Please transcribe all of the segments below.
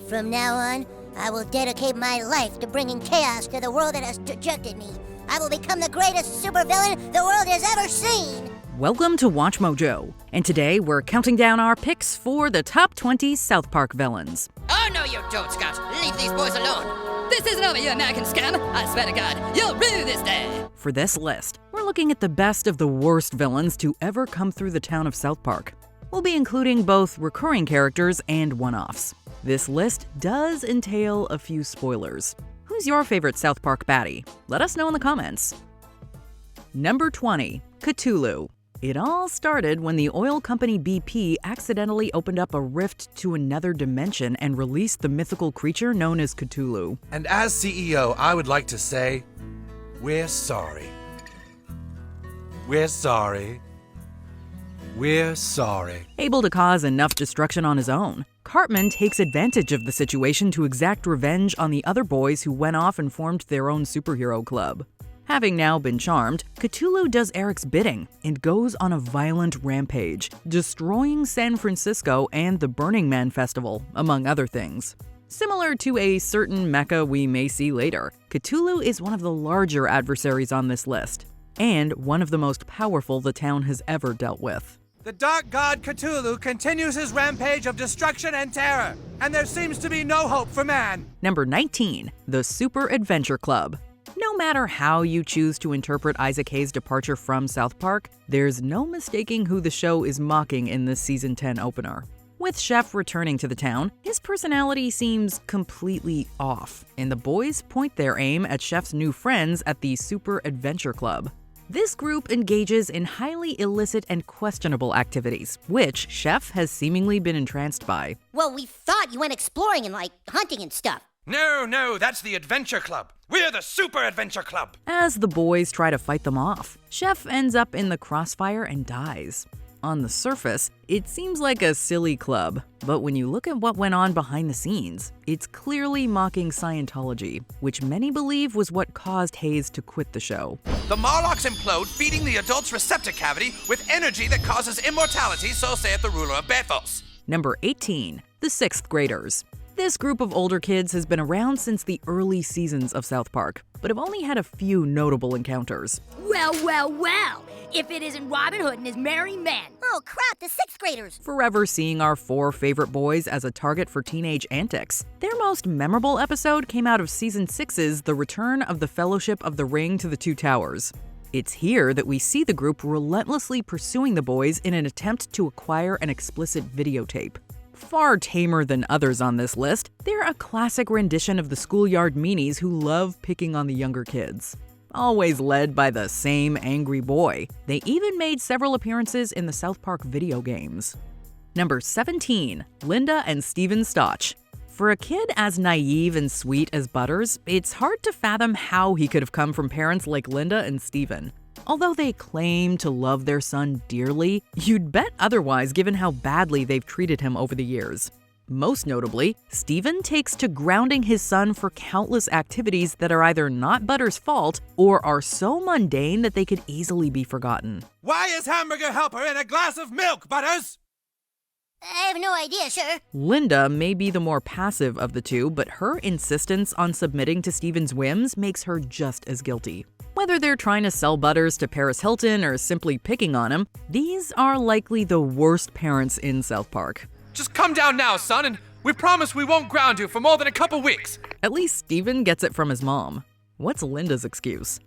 From now on, I will dedicate my life to bringing chaos to the world that has rejected me. I will become the greatest supervillain the world has ever seen! Welcome to Watch Mojo, and today we're counting down our picks for the top 20 South Park villains. Oh, no, you don't, Scott. Leave these boys alone. This isn't over, you American scum. I swear to God, you'll rue this day. For this list, we're looking at the best of the worst villains to ever come through the town of South Park. We'll be including both recurring characters and one-offs. This list does entail a few spoilers. Who's your favorite South Park baddie? Let us know in the comments. Number 20, Cthulhu. It all started when the oil company BP accidentally opened up a rift to another dimension and released the mythical creature known as Cthulhu. And as CEO, I would like to say, we're sorry. We're sorry. We're sorry. Able to cause enough destruction on his own, Cartman takes advantage of the situation to exact revenge on the other boys who went off and formed their own superhero club. Having now been charmed, Cthulhu does Eric's bidding and goes on a violent rampage, destroying San Francisco and the Burning Man Festival, among other things. Similar to a certain mecha we may see later, Cthulhu is one of the larger adversaries on this list, and one of the most powerful the town has ever dealt with. The dark god Cthulhu continues his rampage of destruction and terror, and there seems to be no hope for man. Number 19, the Super Adventure Club. No matter how you choose to interpret Isaac Hayes' departure from South Park, there's no mistaking who the show is mocking in this Season 10 opener. With Chef returning to the town, his personality seems completely off, and the boys point their aim at Chef's new friends at the Super Adventure Club. This group engages in highly illicit and questionable activities, which Chef has seemingly been entranced by. Well, we thought you went exploring and, hunting and stuff. No, that's the Adventure Club. We're the Super Adventure Club. As the boys try to fight them off, Chef ends up in the crossfire and dies. On the surface, it seems like a silly club, but when you look at what went on behind the scenes, it's clearly mocking Scientology, which many believe was what caused Hayes to quit the show. The Morlocks implode, feeding the adult's receptor cavity with energy that causes immortality, so saith the ruler of Bethos. Number 18, the Sixth Graders. This group of older kids has been around since the early seasons of South Park, but have only had a few notable encounters. Well, if it isn't Robin Hood and his merry men. Oh crap, the sixth graders! Forever seeing our four favorite boys as a target for teenage antics. Their most memorable episode came out of Season 6's The Return of the Fellowship of the Ring to the Two Towers. It's here that we see the group relentlessly pursuing the boys in an attempt to acquire an explicit videotape. Far tamer than others on this list, they're a classic rendition of the schoolyard meanies who love picking on the younger kids. Always led by the same angry boy, they even made several appearances in the South Park video games. Number 17, Linda and Steven Stotch. For a kid as naive and sweet as Butters, it's hard to fathom how he could have come from parents like Linda and Steven. Although they claim to love their son dearly, you'd bet otherwise given how badly they've treated him over the years. Most notably, Steven takes to grounding his son for countless activities that are either not Butters' fault or are so mundane that they could easily be forgotten. Why is Hamburger Helper in a glass of milk, Butters? I have no idea, sir. Linda may be the more passive of the two, but her insistence on submitting to Steven's whims makes her just as guilty. Whether they're trying to sell Butters to Paris Hilton or simply picking on him, these are likely the worst parents in South Park. Just come down now, son, and we promise we won't ground you for more than a couple weeks. At least Steven gets it from his mom. What's Linda's excuse?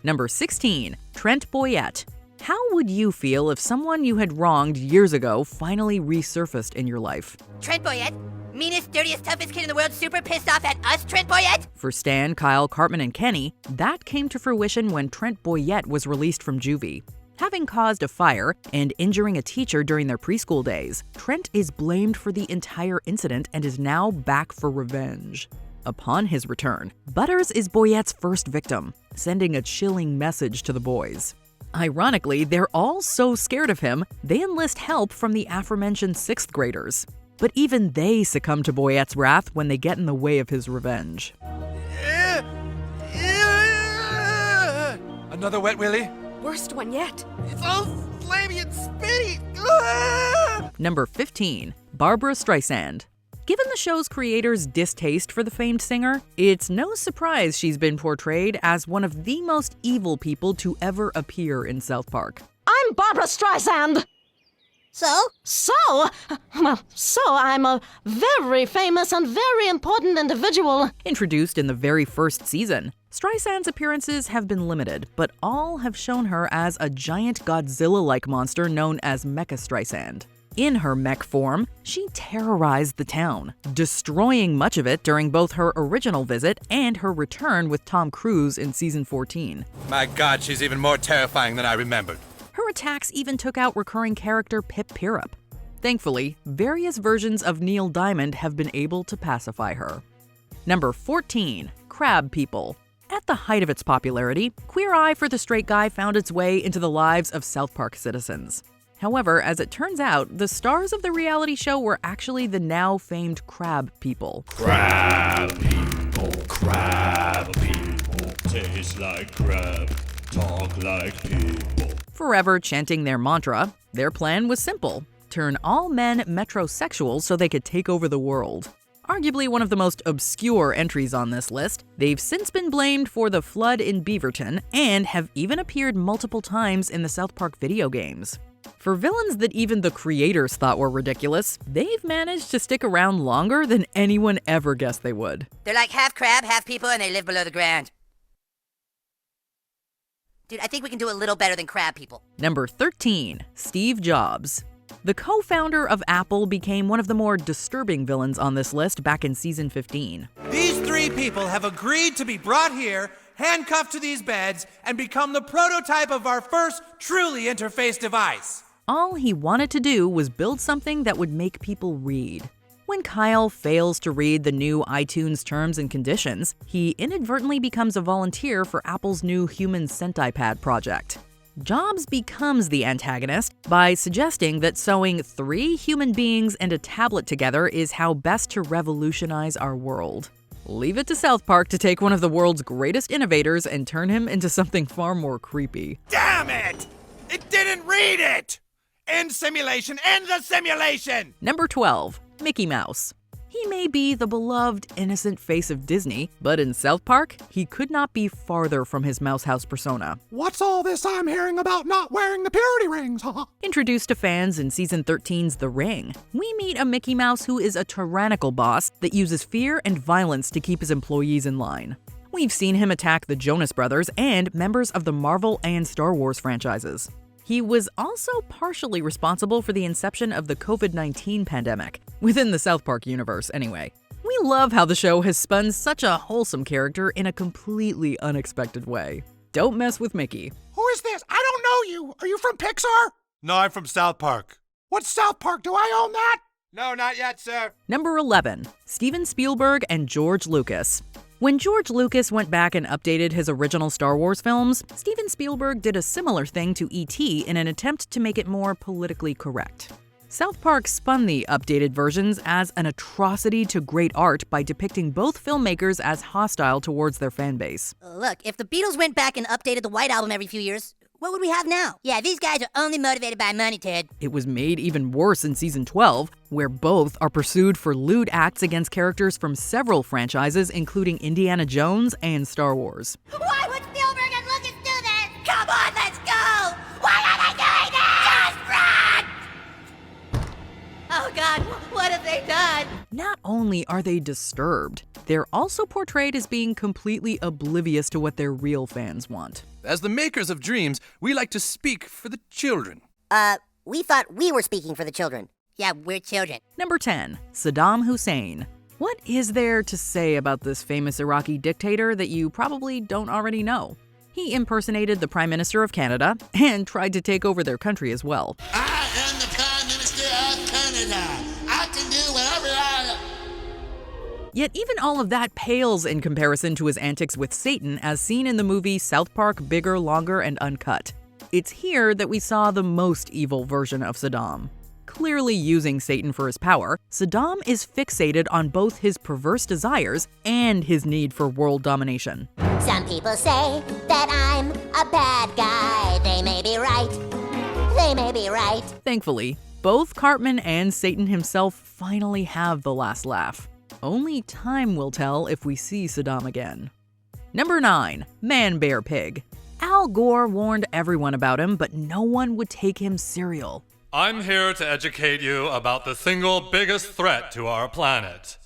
Number 16, Trent Boyette. How would you feel if someone you had wronged years ago finally resurfaced in your life? Trent Boyette, meanest, dirtiest, toughest kid in the world, super pissed off at us, Trent Boyette? For Stan, Kyle, Cartman, and Kenny, that came to fruition when Trent Boyette was released from juvie. Having caused a fire and injuring a teacher during their preschool days, Trent is blamed for the entire incident and is now back for revenge. Upon his return, Butters is Boyette's first victim, sending a chilling message to the boys. Ironically, they're all so scared of him, they enlist help from the aforementioned sixth graders. But even they succumb to Boyette's wrath when they get in the way of his revenge. Another wet willy? Worst one yet. It's all slimy and spitty. Number 15, Barbara Streisand. Given the show's creators' distaste for the famed singer, it's no surprise she's been portrayed as one of the most evil people to ever appear in South Park. I'm Barbara Streisand. So? So I'm a very famous and very important individual. Introduced in the very first season, Streisand's appearances have been limited, but all have shown her as a giant Godzilla-like monster known as Mecha Streisand. In her mech form, she terrorized the town, destroying much of it during both her original visit and her return with Tom Cruise in season 14. My God, she's even more terrifying than I remembered. Her attacks even took out recurring character Pip Pirrup. Thankfully, various versions of Neil Diamond have been able to pacify her. Number 14. Crab People. At the height of its popularity, Queer Eye for the Straight Guy found its way into the lives of South Park citizens. However, as it turns out, the stars of the reality show were actually the now famed Crab People. Crab people, taste like crab, talk like people. Forever chanting their mantra, their plan was simple: turn all men metrosexual so they could take over the world. Arguably one of the most obscure entries on this list, they've since been blamed for the flood in Beaverton and have even appeared multiple times in the South Park video games. For villains that even the creators thought were ridiculous, they've managed to stick around longer than anyone ever guessed they would. They're like half crab, half people, and they live below the ground. Dude, I think we can do a little better than crab people. Number 13. Steve Jobs. The co-founder of Apple became one of the more disturbing villains on this list back in season 15. These three people have agreed to be brought here, handcuffed to these beds, and become the prototype of our first truly interface device. All he wanted to do was build something that would make people read. When Kyle fails to read the new iTunes terms and conditions, he inadvertently becomes a volunteer for Apple's new Human Centipad project. Jobs becomes the antagonist by suggesting that sewing 3 human beings and a tablet together is how best to revolutionize our world. Leave it to South Park to take one of the world's greatest innovators and turn him into something far more creepy. Damn it! It didn't read it! End simulation! End the simulation! Number 12. Mickey Mouse. He may be the beloved, innocent face of Disney, but in South Park, he could not be farther from his Mouse House persona. What's all this I'm hearing about not wearing the purity rings, huh? Introduced to fans in season 13's The Ring, we meet a Mickey Mouse who is a tyrannical boss that uses fear and violence to keep his employees in line. We've seen him attack the Jonas Brothers and members of the Marvel and Star Wars franchises. He was also partially responsible for the inception of the COVID-19 pandemic, within the South Park universe anyway. We love how the show has spun such a wholesome character in a completely unexpected way. Don't mess with Mickey. Who is this? I don't know you. Are you from Pixar? No, I'm from South Park. What's South Park? Do I own that? No, not yet, sir. Number 11. Steven Spielberg and George Lucas. When George Lucas went back and updated his original Star Wars films, Steven Spielberg did a similar thing to E.T. in an attempt to make it more politically correct. South Park spun the updated versions as an atrocity to great art by depicting both filmmakers as hostile towards their fanbase. Look, if the Beatles went back and updated the White Album every few years, what would we have now? Yeah, these guys are only motivated by money, Ted. It was made even worse in season 12, where both are pursued for lewd acts against characters from several franchises, including Indiana Jones and Star Wars. Why would Spielberg and Lucas do this? Come on, let's go! Why are they doing this? Just run! Oh God, what have they done? Not only are they disturbed, they're also portrayed as being completely oblivious to what their real fans want. As the makers of dreams, we like to speak for the children. We thought we were speaking for the children. Yeah, we're children. Number 10. Saddam Hussein. What is there to say about this famous Iraqi dictator that you probably don't already know? He impersonated the Prime Minister of Canada and tried to take over their country as well. I am the Prime Minister of Canada. I can do whatever I... Yet even all of that pales in comparison to his antics with Satan as seen in the movie South Park Bigger, Longer, and Uncut. It's here that we saw the most evil version of Saddam. Clearly using Satan for his power, Saddam is fixated on both his perverse desires and his need for world domination. Some people say that I'm a bad guy. They may be right. They may be right. Thankfully, both Cartman and Satan himself finally have the last laugh. Only time will tell if we see Saddam again. Number 9. ManBearPig. Al Gore warned everyone about him, but no one would take him serial. I'm here to educate you about the single biggest threat to our planet.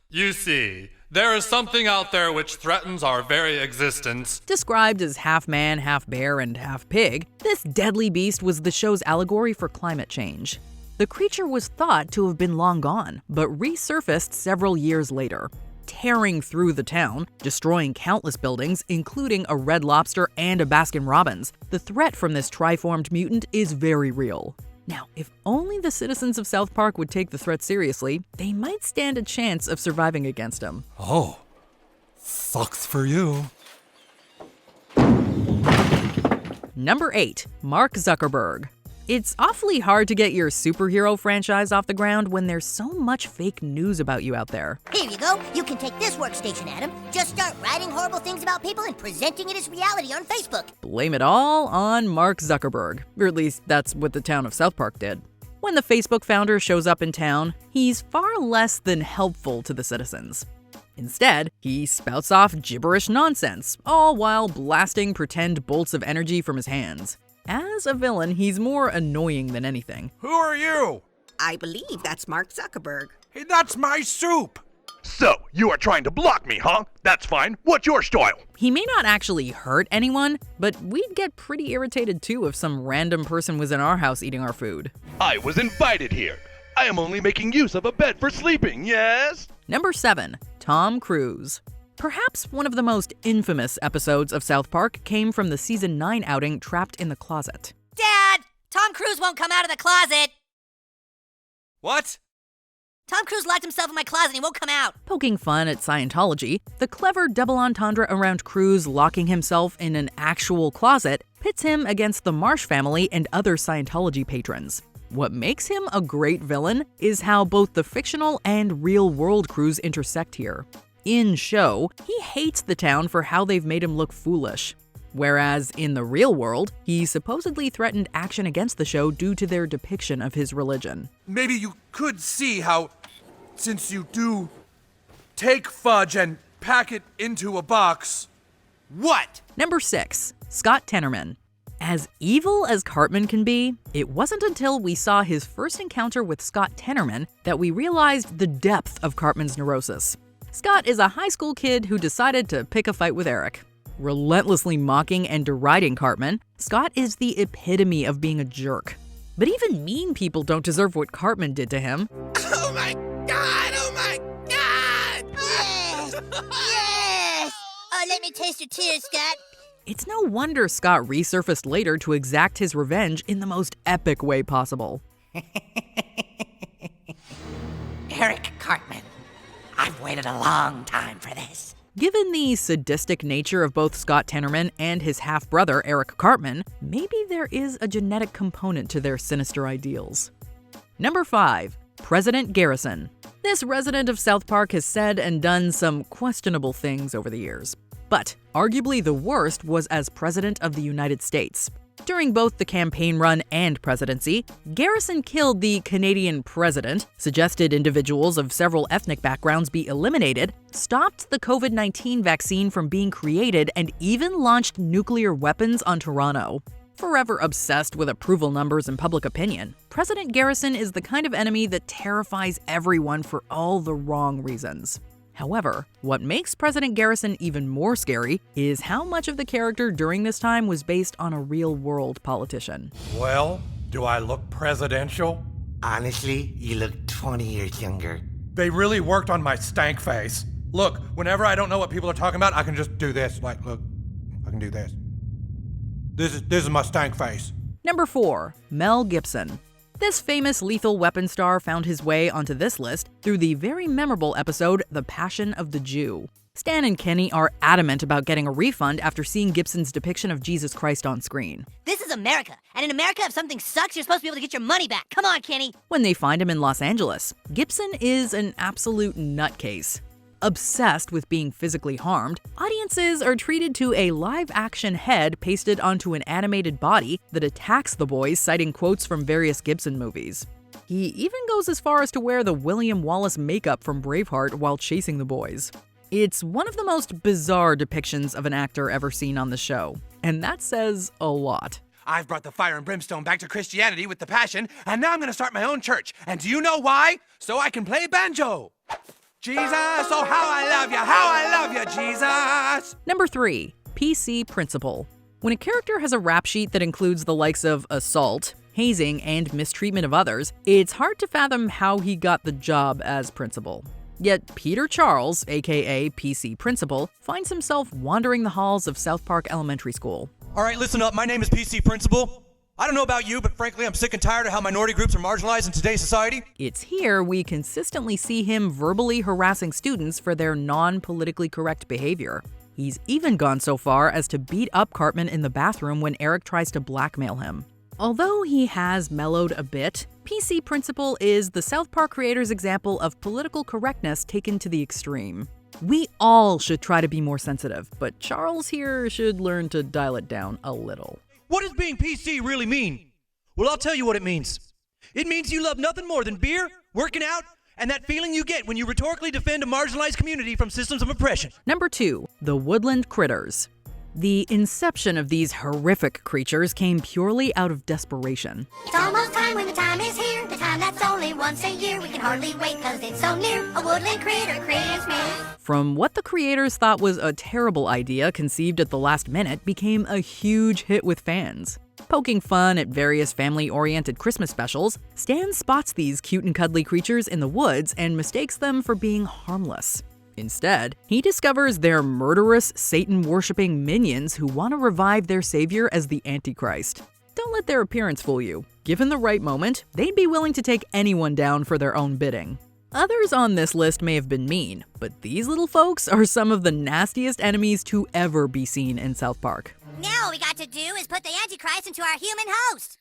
You see, there is something out there which threatens our very existence. Described as half man, half bear, and half pig, this deadly beast was the show's allegory for climate change. The creature was thought to have been long gone, but resurfaced several years later, tearing through the town, destroying countless buildings, including a Red Lobster and a Baskin-Robbins. The threat from this triformed mutant is very real. Now, if only the citizens of South Park would take the threat seriously, they might stand a chance of surviving against him. Oh, sucks for you. Number 8. Mark Zuckerberg. It's awfully hard to get your superhero franchise off the ground when there's so much fake news about you out there. Here you go. You can take this workstation, Adam. Just start writing horrible things about people and presenting it as reality on Facebook. Blame it all on Mark Zuckerberg, or at least that's what the town of South Park did. When the Facebook founder shows up in town, he's far less than helpful to the citizens. Instead, he spouts off gibberish nonsense, all while blasting pretend bolts of energy from his hands. As a villain, he's more annoying than anything. Who are you? I believe that's Mark Zuckerberg. Hey, that's my soup. So, you are trying to block me, huh? That's fine. What's your style? He may not actually hurt anyone, but we'd get pretty irritated too if some random person was in our house eating our food. I was invited here. I am only making use of a bed for sleeping, yes? Number 7. Tom Cruise. Perhaps one of the most infamous episodes of South Park came from the Season 9 outing Trapped in the Closet. Dad! Tom Cruise won't come out of the closet! What? Tom Cruise locked himself in my closet and he won't come out. Poking fun at Scientology, the clever double entendre around Cruise locking himself in an actual closet pits him against the Marsh family and other Scientology patrons. What makes him a great villain is how both the fictional and real-world Cruise intersect here. In show, he hates the town for how they've made him look foolish. Whereas in the real world, he supposedly threatened action against the show due to their depiction of his religion. Maybe you could see how, since you do take fudge and pack it into a box, what? Number 6. Scott Tenorman. As evil as Cartman can be, it wasn't until we saw his first encounter with Scott Tenorman that we realized the depth of Cartman's neurosis. Scott is a high school kid who decided to pick a fight with Eric. Relentlessly mocking and deriding Cartman, Scott is the epitome of being a jerk. But even mean people don't deserve what Cartman did to him. Oh my God! Oh my God! Yes! Yes! Oh, let me taste your tears, Scott. It's no wonder Scott resurfaced later to exact his revenge in the most epic way possible. Eric Cartman. I've waited a long time for this. Given the sadistic nature of both Scott Tenorman and his half-brother Eric Cartman, maybe there is a genetic component to their sinister ideals. Number 5. President Garrison. This resident of South Park has said and done some questionable things over the years. But arguably the worst was as President of the United States. During both the campaign run and presidency, Garrison killed the Canadian president, suggested individuals of several ethnic backgrounds be eliminated, stopped the COVID-19 vaccine from being created, and even launched nuclear weapons on Toronto. Forever obsessed with approval numbers and public opinion, President Garrison is the kind of enemy that terrifies everyone for all the wrong reasons. However, what makes President Garrison even more scary is how much of the character during this time was based on a real-world politician. Well, do I look presidential? Honestly, you look 20 years younger. They really worked on my stank face. Look, whenever I don't know what people are talking about, I can just do this. Like, look, I can do this. This is my stank face. Number 4. Mel Gibson. This famous Lethal Weapon star found his way onto this list through the very memorable episode The Passion of the Jew. Stan and Kenny are adamant about getting a refund after seeing Gibson's depiction of Jesus Christ on screen. This is America, and in America, if something sucks, you're supposed to be able to get your money back. Come on, Kenny. When they find him in Los Angeles, Gibson is an absolute nutcase. Obsessed with being physically harmed, audiences are treated to a live-action head pasted onto an animated body that attacks the boys, citing quotes from various Gibson movies. He even goes as far as to wear the William Wallace makeup from Braveheart while chasing the boys. It's one of the most bizarre depictions of an actor ever seen on the show, and that says a lot. I've brought the fire and brimstone back to Christianity with the Passion, and now I'm going to start my own church. And do you know why? So I can play banjo. Jesus, oh how I love you, Jesus. Number 3, PC Principal. When a character has a rap sheet that includes the likes of assault, hazing, and mistreatment of others, it's hard to fathom how he got the job as principal. Yet Peter Charles, aka PC Principal, finds himself wandering the halls of South Park Elementary School. All right, listen up. My name is PC Principal. I don't know about you, but frankly, I'm sick and tired of how minority groups are marginalized in today's society. It's here we consistently see him verbally harassing students for their non-politically correct behavior. He's even gone so far as to beat up Cartman in the bathroom when Eric tries to blackmail him. Although he has mellowed a bit, PC Principal is the South Park creators' example of political correctness taken to the extreme. We all should try to be more sensitive, but Charles here should learn to dial it down a little. What does being PC really mean? Well, I'll tell you what it means. It means you love nothing more than beer, working out, and that feeling you get when you rhetorically defend a marginalized community from systems of oppression. Number 2, the Woodland Critters. The inception of these horrific creatures came purely out of desperation. It's almost time when the time is here. The time that's only once a year. We can hardly wait cause it's so near. A woodland critter Christmas. From what the creators thought was a terrible idea conceived at the last minute became a huge hit with fans. Poking fun at various family-oriented Christmas specials, Stan spots these cute and cuddly creatures in the woods and mistakes them for being harmless. Instead, he discovers they're murderous, Satan-worshipping minions who want to revive their savior as the Antichrist. Don't let their appearance fool you. Given the right moment, they'd be willing to take anyone down for their own bidding. Others on this list may have been mean, but these little folks are some of the nastiest enemies to ever be seen in South Park. Now all we got to do is put the Antichrist into our human host.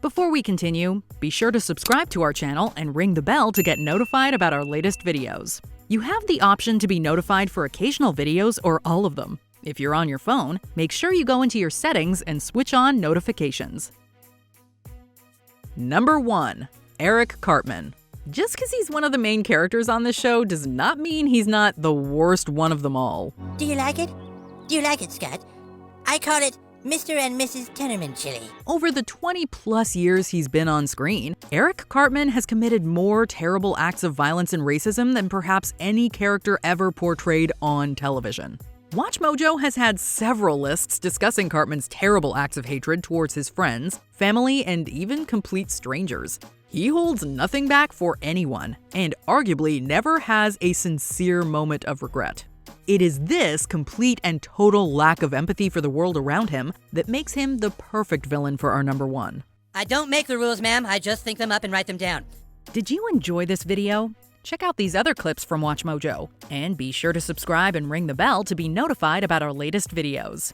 Before we continue, be sure to subscribe to our channel and ring the bell to get notified about our latest videos. You have the option to be notified for occasional videos or all of them. If you're on your phone, make sure you go into your settings and switch on notifications. Number 1, Eric Cartman. Just because he's one of the main characters on this show does not mean he's not the worst one of them all. Do you like it? Do you like it, Scott? I call it Mr. and Mrs. Tenorman chili. Over the 20-plus years he's been on screen, Eric Cartman has committed more terrible acts of violence and racism than perhaps any character ever portrayed on television. WatchMojo has had several lists discussing Cartman's terrible acts of hatred towards his friends, family, and even complete strangers. He holds nothing back for anyone, and arguably never has a sincere moment of regret. It is this complete and total lack of empathy for the world around him that makes him the perfect villain for our number 1. I don't make the rules, ma'am. I just think them up and write them down. Did you enjoy this video? Check out these other clips from WatchMojo, and be sure to subscribe and ring the bell to be notified about our latest videos.